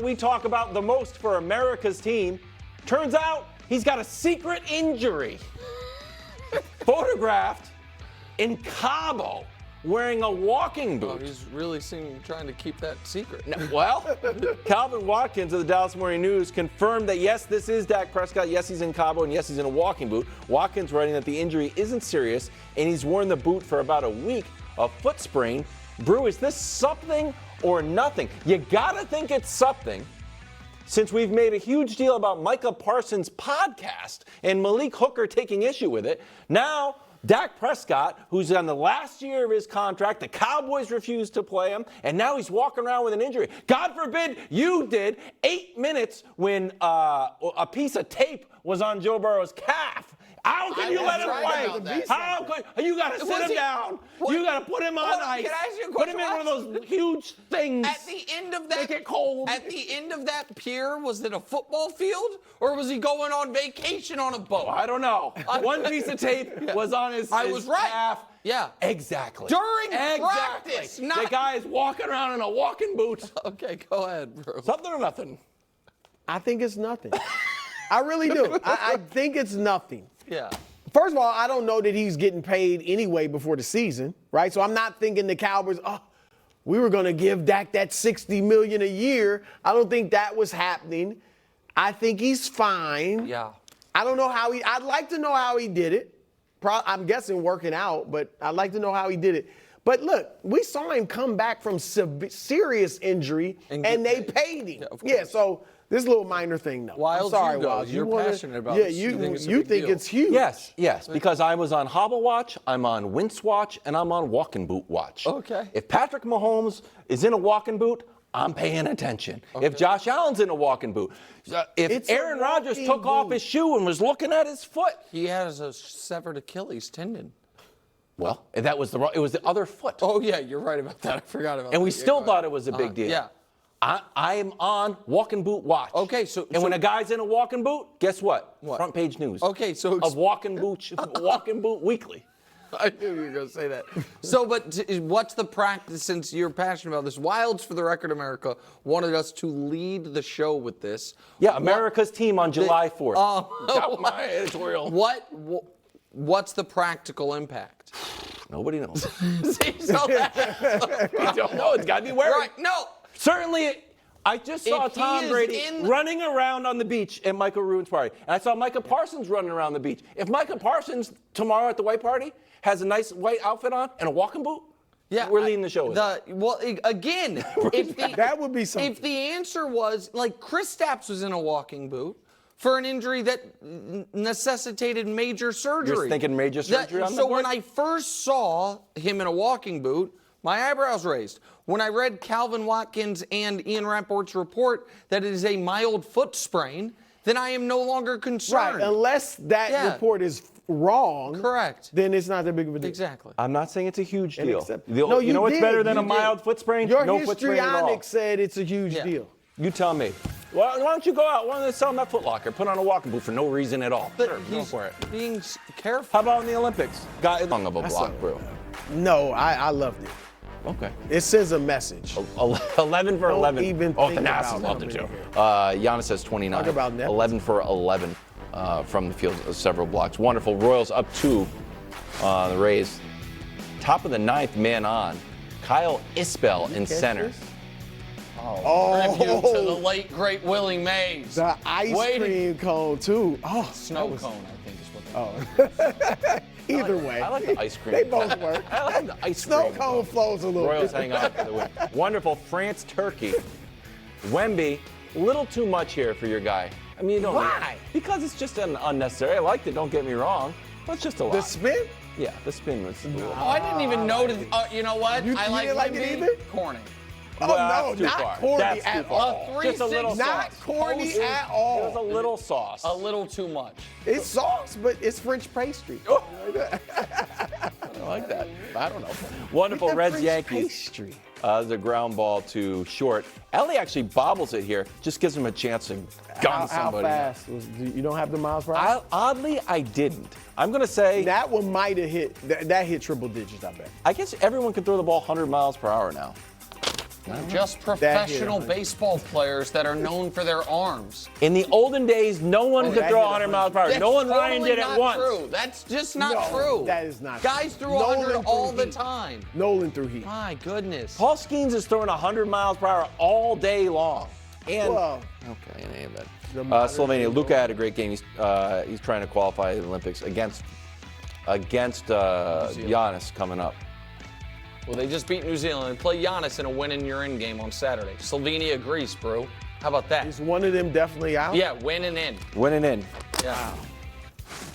We talk about the most for America's team. Turns out he's got a secret injury. Photographed in Cabo wearing a walking boot. Oh, he's really trying to keep that secret. Well, Calvin Watkins of the Dallas Morning News confirmed that yes, this is Dak Prescott. Yes, he's in Cabo, and yes, he's in a walking boot. Watkins writing that the injury isn't serious, and he's worn the boot for about a week. A foot sprain. Brew, is this something or nothing? You gotta think it's something, since we've made a huge deal about Micah Parsons' podcast and Malik Hooker taking issue with it. Now, Dak Prescott, who's on the last year of his contract, the Cowboys refused to play him, and now he's walking around with an injury. God forbid you did 8 minutes when a piece of tape was on Joe Burrow's calf. How can you let him play? How could you got to sit him down? What? You got to put him on ice. Can I ask you a put question? him in one of those huge things. At the end of that, make it cold. At the end of that pier, was it a football field or was he going on vacation on a boat? I don't know. One piece of tape was on his calf. Yeah, exactly. During practice, not the guy is walking around in a walking boot. Okay, go ahead, bro. Something or nothing? I think it's nothing. I really do. I think it's nothing. Yeah. First of all, I don't know that he's getting paid anyway before the season, right? So I'm not thinking the Cowboys, we were going to give Dak that $60 million a year. I don't think that was happening. I think he's fine. Yeah. I don't know how I'd like to know how he did it. I'm guessing working out, but I'd like to know how he did it. But look, we saw him come back from serious injury, and they paid him. Yeah, so this little minor thing, though. Wild, I'm sorry, you go. Wild. You're passionate about this. this. Yeah, you think it's huge. Yes, because I was on Hobble Watch, I'm on Wince Watch, and I'm on Walking Boot Watch. Okay. If Patrick Mahomes is in a walking boot, I'm paying attention. Okay. If Josh Allen's in a walking boot, if Aaron Rodgers took off his shoe and was looking at his foot. He has a severed Achilles tendon. Well, it was the other foot. Oh, yeah, you're right about that. I forgot about that. And we still thought it was a big deal. Yeah. I am on Walking Boot Watch. Okay, when a guy's in a walking boot, guess what? What? Front page news. Okay, so of Walking Boot Weekly. I knew you were going to say that. So, but what's the practice, since you're passionate about this? Wilds, for the record, America, wanted us to lead the show with this. Yeah, America's team on July 4th. Got my editorial. What's the practical impact? Nobody knows. See, so I don't know. It's got to be wearing. Right, no. Certainly, I just saw Tom Brady running around on the beach at Michael Ruin's party. And I saw Micah Parsons running around the beach. If Micah Parsons tomorrow at the white party has a nice white outfit on and a walking boot, we're leading the show. Again, that would be something. If the answer was, like, Chris Stapps was in a walking boot for an injury that necessitated major surgery. You're thinking major surgery on the board? So when I first saw him in a walking boot, my eyebrows raised. When I read Calvin Watkins and Ian Rappaport's report that it is a mild foot sprain, then I am no longer concerned. Right, unless that report is wrong. Correct. Then it's not that big of a deal. Exactly. I'm not saying it's a huge deal. You know what's better than a mild foot sprain? Your no foot sprain at all. histrionic said it's a huge deal. You tell me. Well, why don't you go out? Why don't they sell them at Foot Locker? Put on a walking boot for no reason at all. But sure, he's go for it. Being careful. How about in the Olympics? Guy long of a block, bro. No, I loved it. Okay. It sends a message. 11 for 11. Even the think Nassas about loved it too. here. Giannis says 29. Talk about nepotism. 11 for 11 from the field, several blocks. Wonderful. Royals up 2 on the Rays. Top of the 9th, man on. Kyle Isbell in center. Tribute to the late, great Willie Mays. The ice cream cone, too. Oh, snow cone, I think is what they call it. Either way. I like the ice cream. They both work. I like the ice Snow cream. cone flows a little Royals bit. hang on for the win. Wonderful. France, Turkey. Wemby, a little too much here for your guy. I mean, you don't. Why? Because it's just unnecessary. I liked it, don't get me wrong. But it's just a lot. The spin? Yeah, the spin was a little. I didn't even notice. You know what? You I like it either? Corny. Oh, Well, no, that's too not far. corny That's too at far. all. Just a little Not sauce. corny at all. It was a little sauce. A little too much. It's sauce, but it's French pastry. I like that. I don't know. Wonderful. Reds, French Yankees. pastry. The ground ball to short. Ellie actually bobbles it here. Just gives him a chance to gun somebody. How fast? You don't have the miles per hour? Oddly, I didn't. I'm going to say. That one might have hit. That hit triple digits, I bet. I guess everyone can throw the ball 100 miles per hour now. Just professional baseball players that are known for their arms. In the olden days, no one could throw 100 miles per hour. That's Nolan totally Ryan did it not once. True. That's just not true. That is not Guys true. threw 100 Nolan all threw the heat. time. Nolan threw heat. My goodness. Paul Skeens is throwing 100 miles per hour all day long. And Well, okay, in any event, modern Slovenia. Luka had a great game. He's trying to qualify the Olympics against Giannis coming up. Well, they just beat New Zealand and play Giannis in a win and you're in game on Saturday. Slovenia, Greece, bro. How about that? is one of them definitely out? Yeah, win and in. Winning in. Yeah.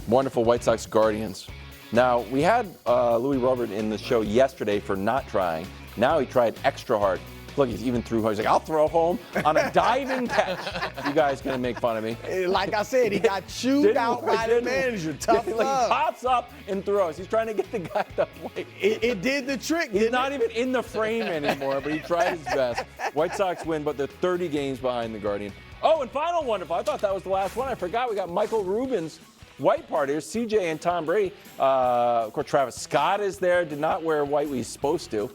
Wonderful White Sox Guardians. Now, we had Louis Robert in the show yesterday for not trying. Now he tried extra hard. Look, he even threw home. He's like, I'll throw home on a diving catch. You guys going to make fun of me. Like I said, he got chewed out by the manager. Tough He love. pops up and throws. He's trying to get the guy to play. It did the trick. He's didn't not it? even in the frame anymore, but he tried his best. White Sox win, but they're 30 games behind the Guardian. Oh, and final wonderful. I thought that was the last one. I forgot we got Michael Rubin's white partiers, CJ and Tom Brady. Of course, Travis Scott is there. Did not wear white when he's supposed to.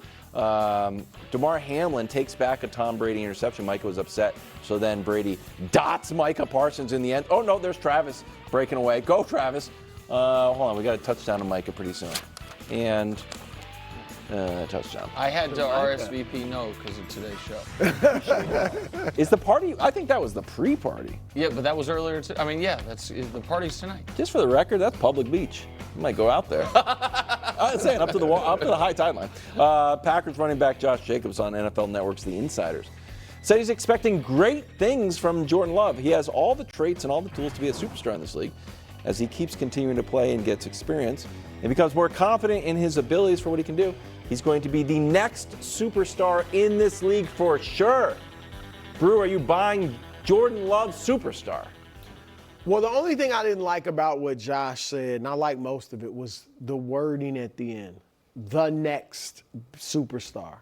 DeMar Hamlin takes back a Tom Brady interception. Micah was upset. So then Brady dots Micah Parsons in the end. Oh, no, there's Travis breaking away. Go, Travis. Hold on, we got a touchdown to Micah pretty soon. And touchdown. I had to RSVP no because of today's show. Is the party? I think that was the pre-party. Yeah, but that was earlier. The party's tonight. Just for the record, that's public beach. You might go out there. I'm saying up to the high tide line. Packers running back Josh Jacobs on NFL Network's The Insiders said he's expecting great things from Jordan Love. He has all the traits and all the tools to be a superstar in this league. As he keeps continuing to play and gets experience and becomes more confident in his abilities for what he can do, he's going to be the next superstar in this league for sure. Brew, are you buying Jordan Love's superstar? Well, the only thing I didn't like about what Josh said, and I like most of it, was the wording at the end. The next superstar.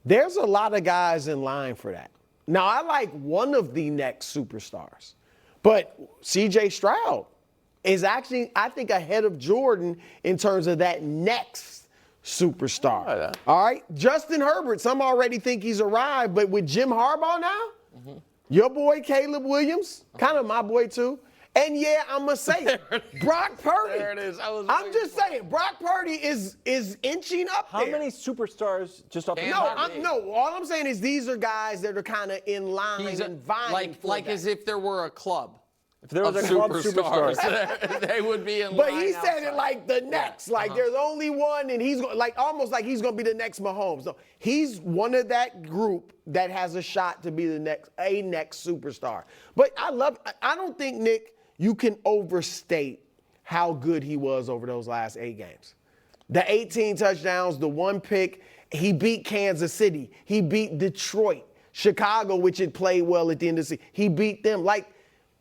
There's a lot of guys in line for that. Now, I like one of the next superstars, but C.J. Stroud is actually, I think, ahead of Jordan in terms of that next superstar. All right? Justin Herbert, some already think he's arrived, but with Jim Harbaugh now, your boy Caleb Williams, kind of my boy too. And yeah, I'm going to say it. Brock Purdy. There it is. I'm just saying, Brock Purdy is inching up How there. many superstars just off the No, all I'm saying is these are guys that are kind of in line and vying for like that. as if there were a club. If there was of a club superstars, superstar. they would be in line. But he said outside. it like the next, like there's only one, and he's almost like he's gonna be the next Mahomes. So he's one of that group that has a shot to be the next superstar. But I don't think, Nick, you can overstate how good he was over those last 8 games. The 18 touchdowns, the 1 pick, he beat Kansas City, he beat Detroit, Chicago, which had played well at the end of the season. He beat them.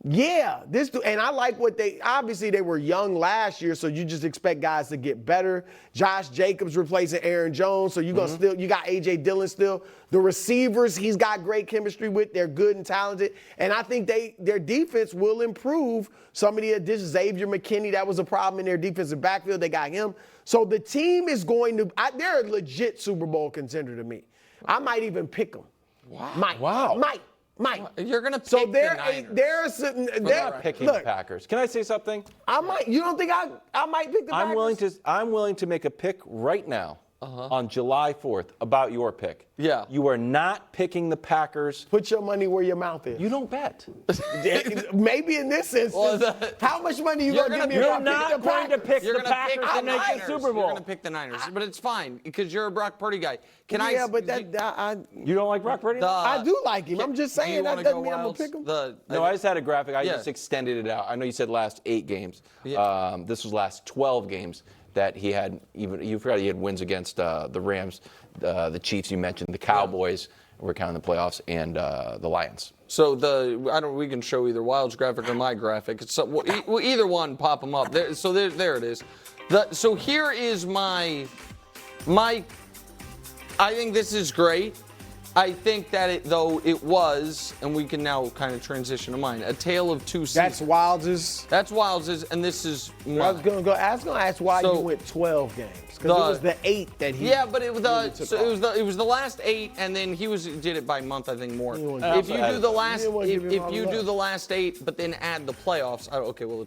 Yeah, and I like what obviously they were young last year, so you just expect guys to get better. Josh Jacobs replacing Aaron Jones, so you got A.J. Dillon still. The receivers he's got great chemistry with, they're good and talented, and I think their defense will improve. Some of the additions, Xavier McKinney, that was a problem in their defensive backfield, they got him. So the team is going to, they're a legit Super Bowl contender to me. I might even pick them. Wow. Might. You're gonna pick So the Niners. I'm not picking the Packers. Can I say something? I might. You don't think I might pick the Packers? I'm willing to make a pick right now on July 4th about your pick. Yeah. You are not picking the Packers. Put your money where your mouth is. You don't bet. Maybe in this instance, how much money you going to give me if I You're not going to pick the Packers to make the Super Bowl. You're going to pick the Niners, but it's fine because you're a Brock Purdy guy. Yeah, but You don't like Brock Purdy? I do like him. I'm just saying that doesn't mean I'm going to pick him. No, I just had a graphic. I just extended it out. I know you said last 8 games. Yeah. This was last 12 games that he had. You forgot he had wins against the Rams, the Chiefs. You mentioned the Cowboys. We're counting the playoffs and the Lions. So we can show either Wild's graphic or my graphic. Either one, pop them up. There it is. So here is my. I think this is great. I think that it was, and we can now kind of transition to mine, a tale of two seasons. That's Wilds'. That's Wilds', and this is mine. I was gonna ask why you went 12 games because it was the 8 that he. Yeah, but it was really it was the last 8, and then he did it by month, I think more. didn't want If you do the last didn't want to give him all the love. last 8, but then add the playoffs, okay, well